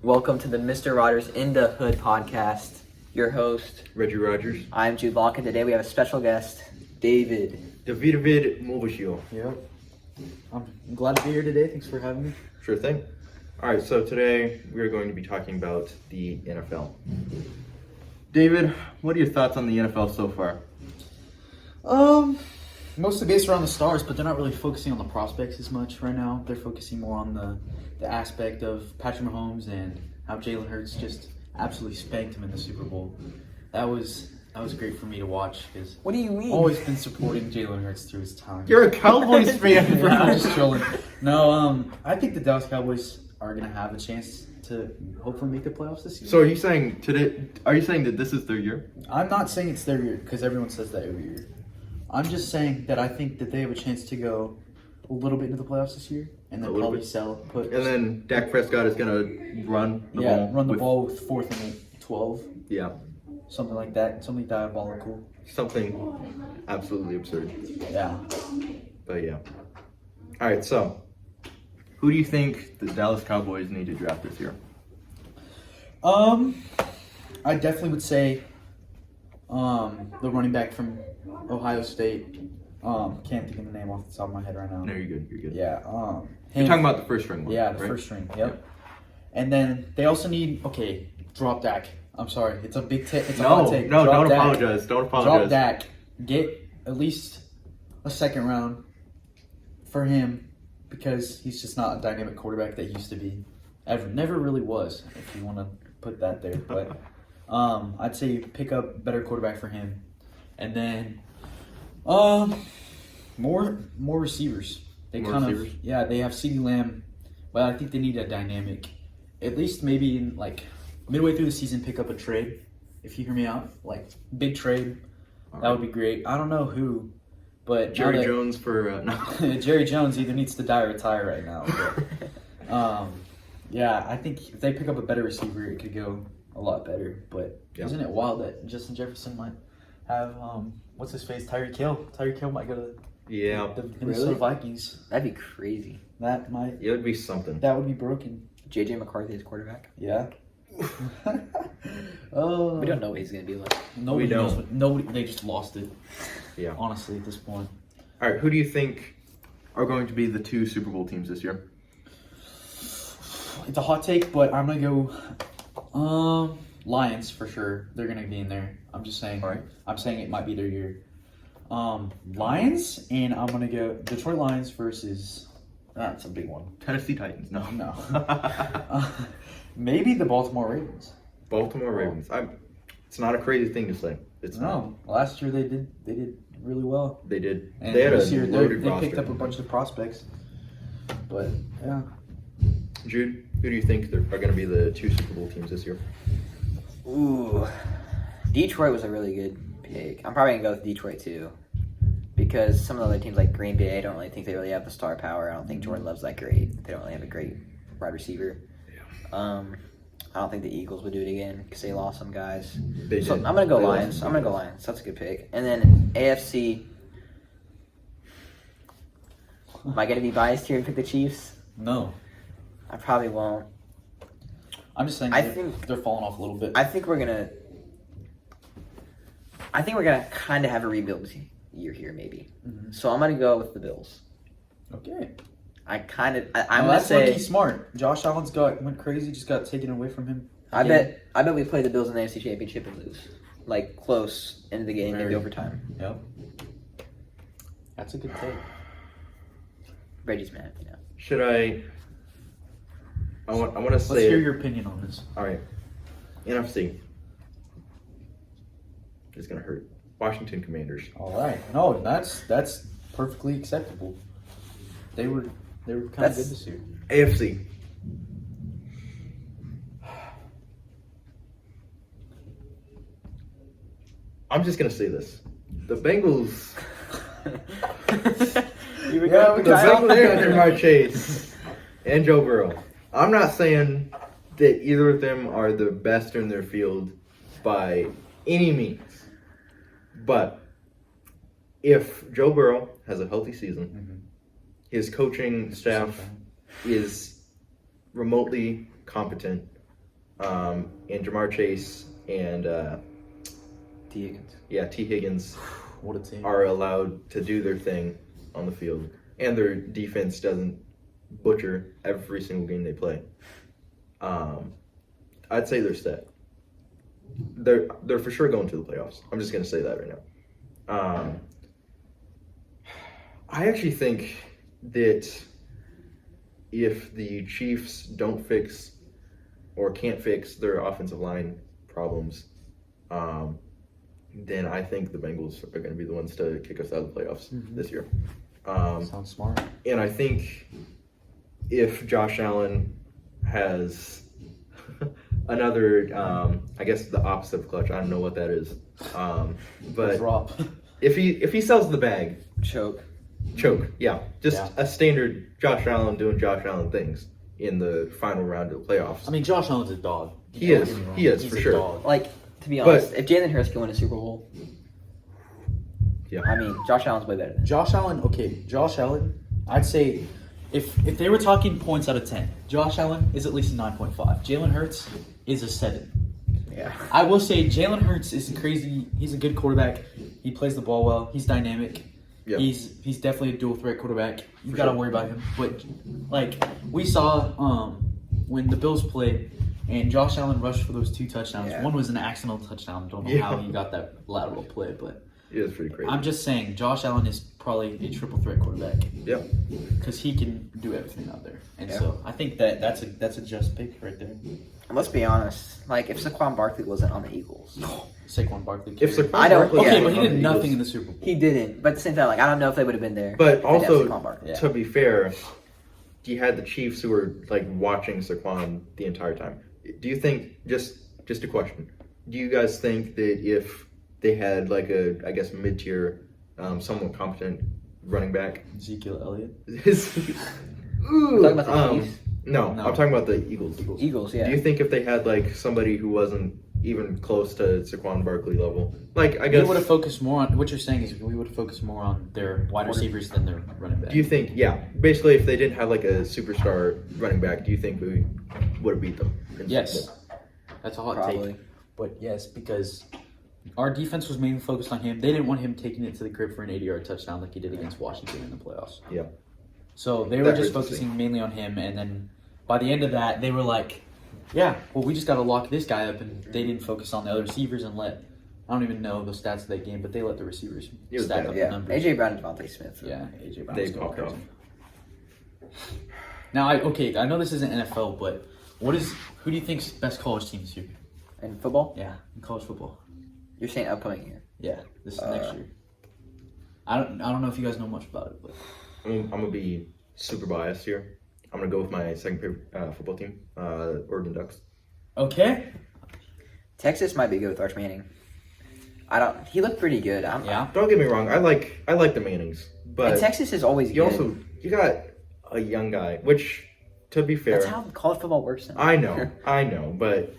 Welcome to the Mr. Rogers in the Hood podcast. Your host, Reggie Rogers. I'm Jude Locke, and today we have a special guest, David. David Movashil. Yep. I'm glad to be here today. Thanks for having me. Sure thing. All right, so today we are going to be talking about the NFL. David, what are your thoughts on the NFL so far? Mostly based around the stars, but they're not really focusing on the prospects as much right now. They're focusing more on the aspect of Patrick Mahomes and how Jalen Hurts just absolutely spanked him in the Super Bowl. That was great for me to watch because What do you mean? always been supporting Jalen Hurts through his time. You're a Cowboys fan, bro. I'm just trolling. No, I think the Dallas Cowboys are gonna have a chance to hopefully make the playoffs this year. So are you saying that this is their year? I'm not saying it's their year because everyone says that every year. I'm just saying that I think that they have a chance to go a little bit into the playoffs this year, and then probably And then Dak Prescott is gonna run the ball. run the ball with 4th and 12, Yeah, something like that, something diabolical. something absolutely absurd. Yeah. But yeah. All right, so who do you think the Dallas Cowboys need to draft this year? I definitely would say, the running back from Ohio State. Can't think of the name off the top of my head right now. No, you're good. You're good. Yeah. You're talking about the first string one. Yeah, the right? first string. Yep. And then they also need drop Dak. I'm sorry, it's a big take. It's a hot take. No, Drop don't Dak. apologize. Don't apologize. Drop Dak. Get at least a second round for him because he's just not a dynamic quarterback that he used to be. Never really was. If you want to put that there, but I'd say pick up better quarterback for him, and then more receivers. They More kind receivers? of they have CeeDee Lamb, but I think they need a dynamic. At least maybe in like midway through the season, pick up a trade. If you hear me out, like big trade, that would be great. I don't know who, but Jerry Jones for no. Jerry Jones either needs to die or retire right now. But, yeah, I think if they pick up a better receiver, it could go a lot better. But isn't it wild that Justin Jefferson might have what's his face, Tyreek Hill? Tyreek Hill might go to the Minnesota Vikings. That'd be crazy. That might. It would be something. That would be broken. J.J. McCarthy is quarterback. Yeah. Oh. We don't know what he's going to be like. Nobody We don't. knows. Nobody. They just lost it. Yeah. Honestly, at this point. All right, who do you think are going to be the 2 Super Bowl teams this year? It's a hot take, but I'm gonna go Lions for sure. They're gonna be in there. I'm just saying. All right. I'm saying it might be their year. Lions, and I'm gonna go Detroit Lions versus. That's a big one. Tennessee Titans. No. No. Maybe the Baltimore Ravens. Baltimore Ravens. It's not a crazy thing to say. It's not. No, last year they did really well. They did. And They had this a year loaded they roster. picked up a bunch of prospects. But yeah. Jude, who do you think are going to be the 2 Super Bowl teams this year? Ooh. Detroit was a really good pick. I'm probably going to go with Detroit, too. Because some of the other teams like Green Bay, I don't really think they really have the star power. I don't think Jordan Love's that great. They don't really have a great wide receiver. Yeah. I don't think the Eagles would do it again because they lost some guys. They So did. I'm going to go They lost Lions. some I'm going to go guys. Lions. That's a good pick. And then AFC. Am I going to be biased here and pick the Chiefs? No. I probably won't. I'm just saying I they're- think- they're falling off a little bit. I think we're gonna kind of have a rebuild year here, maybe. Mhm. So I'm gonna go with the Bills. Okay. I'm gonna That's say lucky smart. Josh Allen's went crazy, just got taken away from him. I again. bet we play the Bills in the AFC Championship and lose, like close into the game, maybe Very. overtime. Yep. That's a good take. Reggie's mad, Should I want to Let's say hear your opinion on this. All right. NFC. It's going to hurt. Washington Commanders. All right. No, that's perfectly acceptable. They were kind of That's- good this year. AFC. I'm just going to say this. The Bengals. You were Yeah, going we for got Kyle? something They under Jamar Chase and Joe Burrow. I'm not saying that either of them are the best in their field by any means. But if Joe Burrow has a healthy season, his coaching staff is remotely competent, and Jamar Chase and T. Higgins. T. Higgins What a team. are allowed to do their thing on the field, and their defense doesn't butcher every single game they play, I'd say they're set. They're for sure going to the playoffs. I'm just gonna say that right now. I actually think that if the Chiefs don't fix or can't fix their offensive line problems, then I think the Bengals are going to be the ones to kick us out of the playoffs this year. Sounds smart. And I think if Josh Allen has another, I guess the opposite of clutch, I don't know what that is, but Drop. if he sells the bag, Choke. choke, just Yeah. a standard Josh Allen doing Josh Allen things in the final round of the playoffs. I mean, Josh Allen's a dog. He Don't is. get me wrong. He is, He's for a sure. dog. Like, to be But- honest, if Jalen Hurts can win a Super Bowl, Yeah. I mean, Josh Allen's way better than him. Josh Allen, Josh Allen, I'd say if they were talking points out of 10, Josh Allen is at least a 9.5. Jalen Hurts is a 7. Yeah. I will say Jalen Hurts is crazy. He's a good quarterback. He plays the ball well. He's dynamic. Yeah. He's definitely a dual threat quarterback. You For got to sure. worry about him. But like we saw when the Bills played and Josh Allen rushed for those 2 touchdowns. Yeah. One was an accidental touchdown. Don't know Yeah. how he got that lateral play, but It is pretty crazy. I'm just saying Josh Allen is probably a triple threat quarterback Yeah. because he can do everything out there. And Yeah. so I think that's a just pick right there. And let's be honest, like, if Saquon Barkley wasn't on the Eagles, Saquon Barkley. If carried. Saquon I don't- Barkley okay, Okay, was but he on did the nothing Eagles- in the Super Bowl. he didn't. But at the same time, like, I don't know if they would have been there. But if they didn't have also, Saquon Barkley. Yeah. to be fair, you had the Chiefs who were like watching Saquon the entire time. Do you think, just a question, do you guys think that if they had like a, I guess, mid-tier, somewhat competent running back, Ezekiel Elliott. Ooh, Talking about the Chiefs? no, No. I'm talking about the Eagles. Eagles, yeah. Do you think if they had like somebody who wasn't even close to Saquon Barkley level, like I We guess, would have focused more on what you're saying is we would have focused more on their wide receivers than their running back. do you think, basically if they didn't have like a superstar running back, do you think we would have beat them? in the Yes, Super Bowl? that's a hot Probably. take. But yes, because our defense was mainly focused on him. They didn't want him taking it to the crib for an 80-yard touchdown like he did against Washington in the playoffs. Yeah. So they were That just hurts to see. focusing mainly on him, and then by the end of that, they were like, "Yeah, well, we just got to lock this guy up," and they didn't focus on the other receivers and let. I don't even know the stats of that game, but they let the receivers It was stack bad, up Yeah. the numbers. AJ Brown and Devontae Smith. Yeah, AJ Brown. They was going popped crazy. off. Now, I know this isn't NFL, but who do you think's best college team this year? In football, Yeah, in college football. you're saying upcoming year. Yeah, this is next year. I don't know if you guys know much about it, but I'm gonna be super biased here. I'm gonna go with my second favorite football team, Oregon Ducks. okay. Texas might be good with Arch Manning. He looked pretty good. Yeah, Don't get me wrong, I like the Mannings, but And Texas is always you good. you got a young guy, which to be fair, That's how college football works now. I know, but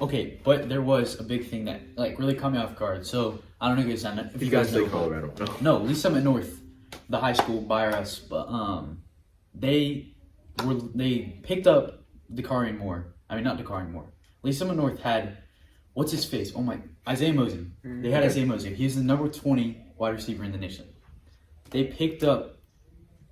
okay, but there was a big thing that like really caught me off guard. So I don't know if you guys say know. Colorado. No. No, Lee Summit North, the high school by us, but they picked up Dakarian Moore. I mean, not Dakarian Moore. Lee Summit North had what's his face? Oh my, Isaiah Mosey. They had Isaiah Mosey. He's the number 20 wide receiver in the nation. They picked up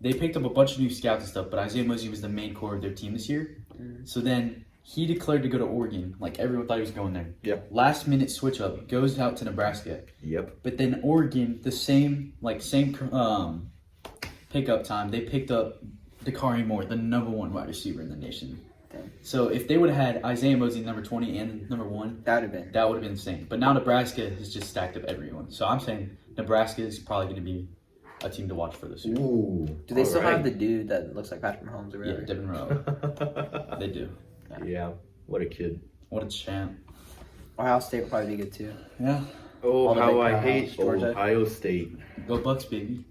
a bunch of new scouts and stuff, but Isaiah Mosey was the main core of their team this year. So then he declared to go to Oregon. Like everyone thought he was going there. Yeah. Last minute switch up, goes out to Nebraska. Yep. But then Oregon, the same pickup time, they picked up Dakari Moore, the number 1 wide receiver in the nation. Dang. So if they would have had Isaiah Mosey number 20 and number 1, That would have been. that would have been insane. But now Nebraska has just stacked up everyone. So I'm saying Nebraska is probably going to be a team to watch for this year. Ooh. Do they still alright. have the dude that looks like Patrick Mahomes or Yeah, whatever? Devin Rowe. They do. Yeah. What a kid. What a champ. Ohio State will probably be good too. Yeah. Oh, All the how big I powerhouse, hate Georgia. Ohio State. Go Bucks, baby.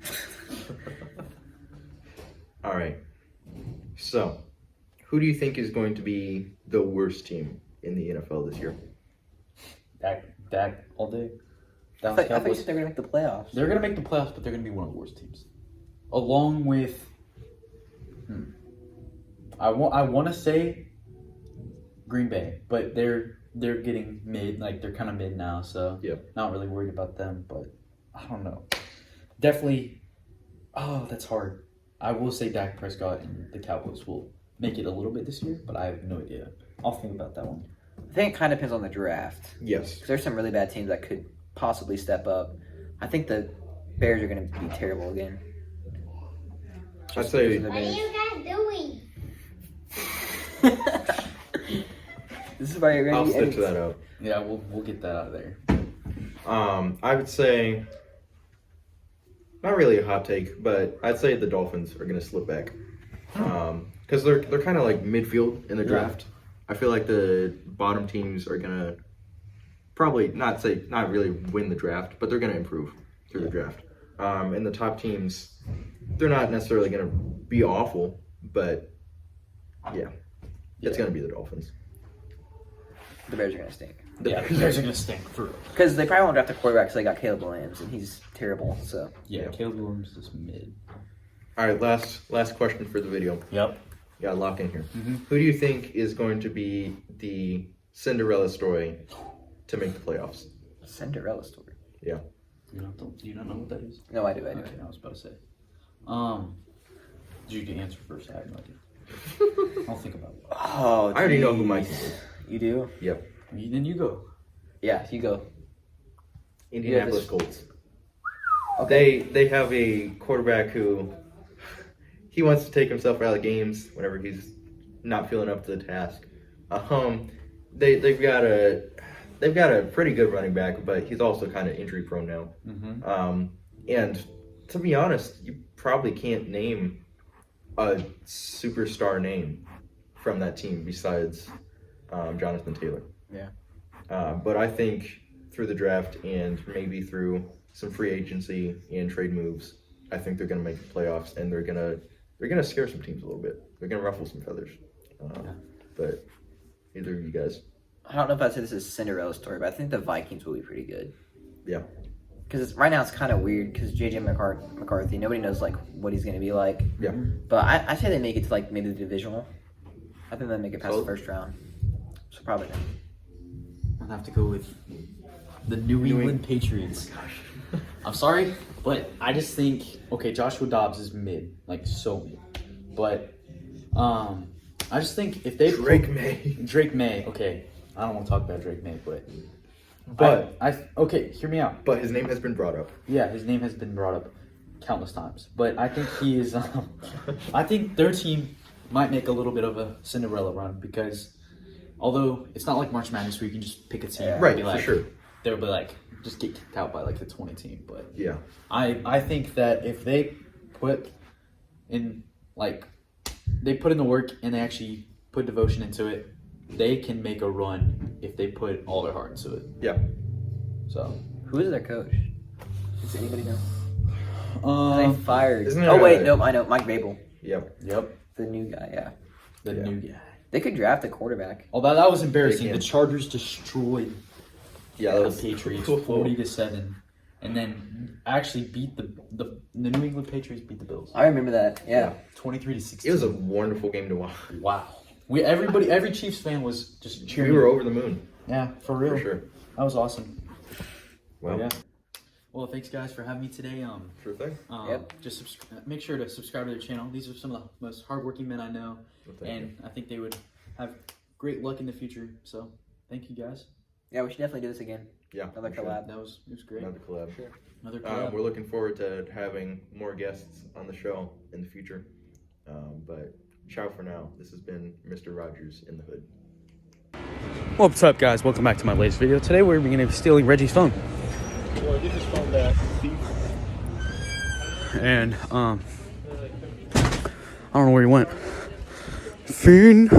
All right. So, who do you think is going to be the worst team in the NFL this year? Dak all day. I Dallas thought you Cowboys. said they're gonna make the playoffs. They're going to make the playoffs, but they're going to be one of the worst teams. Along with, I want to say Green Bay, but they're getting mid, like they're kind of mid now, so Yep. not really worried about them. But I don't know. Definitely. Oh, that's hard. I will say Dak Prescott and the Cowboys will make it a little bit this year, but I have no idea. I'll think about that one. I think it kind of depends on the draft. Yes. Because there's some really bad teams that could possibly step up. I think the Bears are going to be terrible again. I'd say What are you guys doing? This is why you're I'll going to stitch that out. Yeah, we'll get that out of there. I would say, not really a hot take, but I'd say the Dolphins are going to slip back. Because they're kind of like midfield in the draft. I feel like the bottom teams are going to probably not really win the draft, but they're going to improve through the draft. And the top teams, they're not necessarily going to be awful, but it's going to be the Dolphins. The Bears are going to stink. Yeah, the Bears are gonna stink for real. Because they probably won't draft a quarterback because they got Caleb Williams, and he's terrible. So Yeah, Caleb Williams is mid. All right, last question for the video. Yep. You got to lock in here. Mhm. Who do you think is going to be the Cinderella story to make the playoffs? Cinderella story. You don't know what that is? No, I do. Okay, I was about to say. Did you answer first? I have no idea. I'll think about it. Oh, I already know who geez. my team is. You do? Yep. Then you go. Yeah, you go. Indianapolis this- Colts. Okay. They have a quarterback who he wants to take himself out of games whenever he's not feeling up to the task. They've got a pretty good running back, but he's also kind of injury prone now. Mm-hmm. And to be honest, you probably can't name a superstar name from that team besides Jonathan Taylor. Yeah. But I think through the draft and maybe through some free agency and trade moves, I think they're going to make the playoffs, and they're gonna scare some teams a little bit. They're going to ruffle some feathers. But either of you guys. I don't know if I'd say this is a Cinderella story, but I think the Vikings will be pretty good. Yeah. Because right now it's kind of weird because J.J. McCarthy, nobody knows like what he's going to be like. Yeah. But I say they make it to like maybe the divisional. I think they make it past Oh. the first round. So probably not. I'll have to go with the New England Patriots. I'm sorry, but I just think Joshua Dobbs is mid, like so mid. But I just think if they Drake May. Drake May, okay. I don't want to talk about Drake May, but hear me out. But his name has been brought up. Yeah, his name has been brought up countless times. But I think he is I think their team might make a little bit of a Cinderella run because although it's not like March Madness where you can just pick a team and Right, be for like, sure. they'll be like just get kicked out by like the 20 team. But Yeah. I think that if they put in the work and they actually put devotion into it, they can make a run if they put all their heart into it. Yeah. So Who is their coach? Does anybody know? Um, They fired. isn't there Oh wait, a- nope, I know. Mike Babel, Yep. Yep. the new guy. Yeah, The Yeah. new guy. they could draft a quarterback. Oh, that was embarrassing. They The can. Chargers destroyed Yeah. the Patriots 40-7, and then actually beat the New England Patriots beat the Bills I remember that. Yeah. 23-16. It was a wonderful game to watch. wow. Every Chiefs fan was just cheering. We were over the moon, Yeah, for real. for sure. That was awesome. Well, Yeah. Well, thanks guys for having me today. sure thing. Yep. Just make sure to subscribe to their channel. These are some of the most hardworking men I know, Well, thank and I think they would have great luck in the future. So, thank you guys. Yeah, we should definitely do this again. Yeah. Another for sure. collab. It was great. Another collab. Another collab. We're looking forward to having more guests on the show in the future. But ciao for now. This has been Mr. Rogers in the Hood. What's up, guys? Welcome back to my latest video. Today we're going to be stealing Reggie's phone. Well, get his phone back, thief. And, I don't know where he went. Fiend.